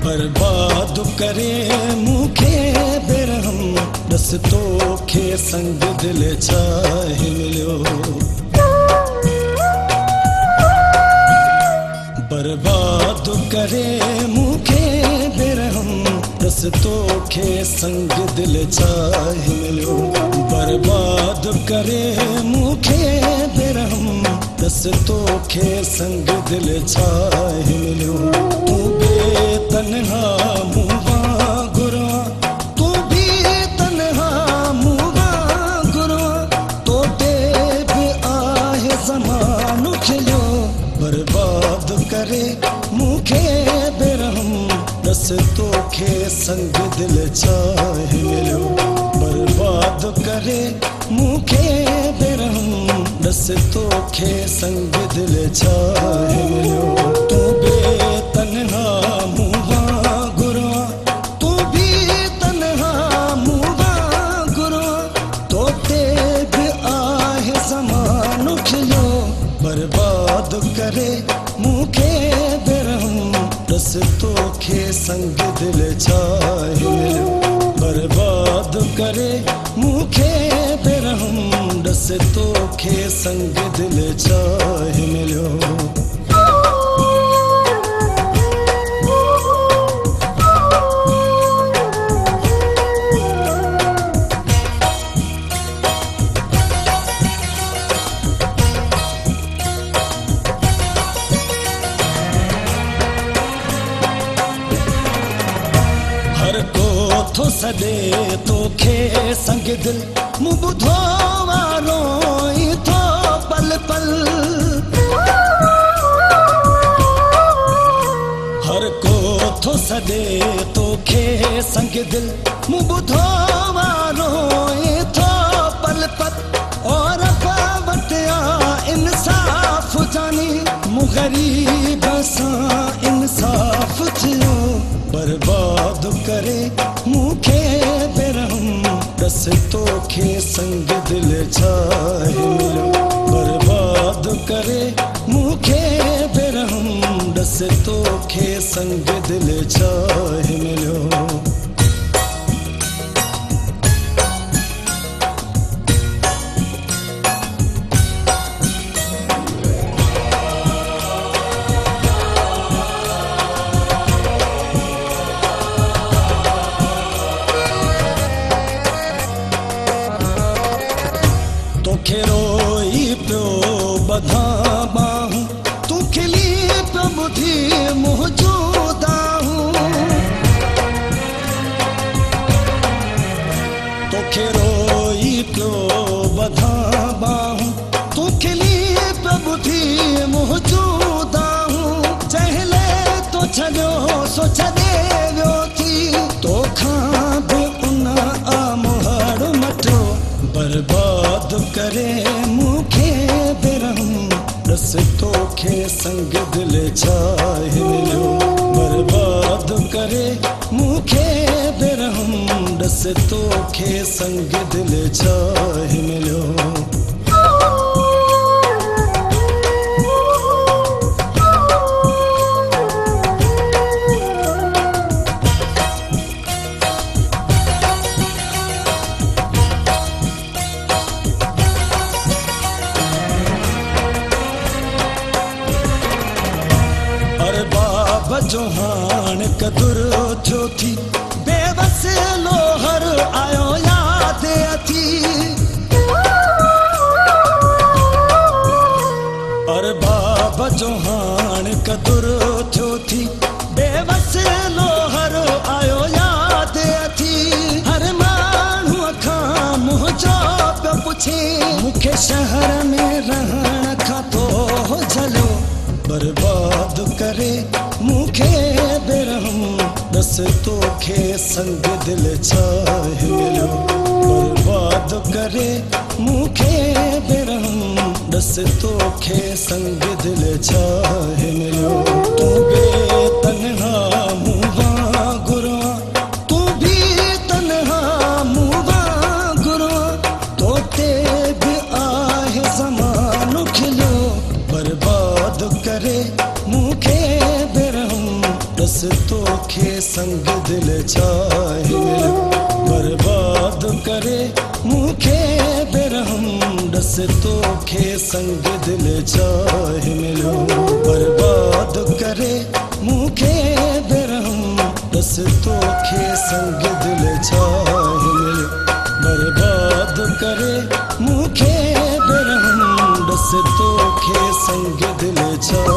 बर्बाद करे मूंखे बेरहम बस तोखे संग दिल चाहे मिलियो। बर्बाद करे मूंखे बेरहम बस तोखे संग दिल चाहे मिलियो। बर्बाद करे मूंखे बेरहम बस तोखे संग दिल चाहे मिलियो। तू तन्हा मुवा गुरा तू भी तन्हा मुवा गुरा तो देव आहे ज़मानो खिलियो। बर्बाद करे मूंखे बेरहम बस तोखे संग दिल चाहे मिलियो। बर्बाद करे मूंखे बेरहम बस तोखे संग दिल चाहे मिलियो। तू बेतन्हा बर्बाद करे मूंखे बेरहम बस तोखे संग दिल चाहे मिलियो। बर्बाद करे मूंखे बेरहम बस तोखे संग दिल चाहे मिलियो। हर को थो सॾे तोखे संग दिल मूं ॿुधो वारो ई थो पल पल। हर को थो सॾे तोखे संग दिल मूं ॿुधो वारो ई थो पल पल। और वटि आहे इंसाफ़ जानी मूं ग़रीब सां इंसाफ़ थियो। बर्बाद करे मूंखे बेरहम बस तोखे संग दिल चाहे मिलियो। बर्बाद करे मूंखे बेरहम बस तोखे संग दिल चाहे मिलियो। तोखे रोई पियो बधा बाहूं तू खिली पियो ॿुधी मौजूद आहूं। तोखे रोई पियो बधा बाहूं तू खिली पियो ॿुधी मौजूद आहूं। चहले तो छॾियो सो छॾे वियो थी तोखां बि उन आमोहर मटियो। बर्बाद करे मूंखे बेरहम बस तोखे संग दिल चाहे मिलियो। बर्बाद करे मूंखे बेरहम बस तोखे संग दिल चाहे मिलियो। जो हाण कदुर थियो थी बेवस लोहर आयो याद अथी। और बाबा जो हाण कदुर थियो थी बेवस लोहर आयो याद अथी। हर माण्हूअ खां मुंहिंजो पियो पुछे मूंखे शहर में रहण खां पोइ झलियो। बर्बाद करे मूंखे बेरहम बस तोखे संग दिल चाहे मिलियो। बर्बाद करे मूंखे बेरहम बस तोखे संग दिल चाहे मिलियो। तू बेतन्हा मुवा गुरा तू भी तन्हा मुवा गुरा तो ते भी आहे ज़मानो खिलियो। बर्बाद बर्बाद करे मूंखे बेरहम दस तोखे संग दिल चाहे मिलियो बर्बाद करे मूंखे बेरहम दस तोखे संग दिल चाहे मिलियो बर्बाद करे मूंखे बेरहम दस तोखे संग दिल चाहे मिलियो बर्बाद करे मूंखे बेरहम दस तोखे संग दिल चाहे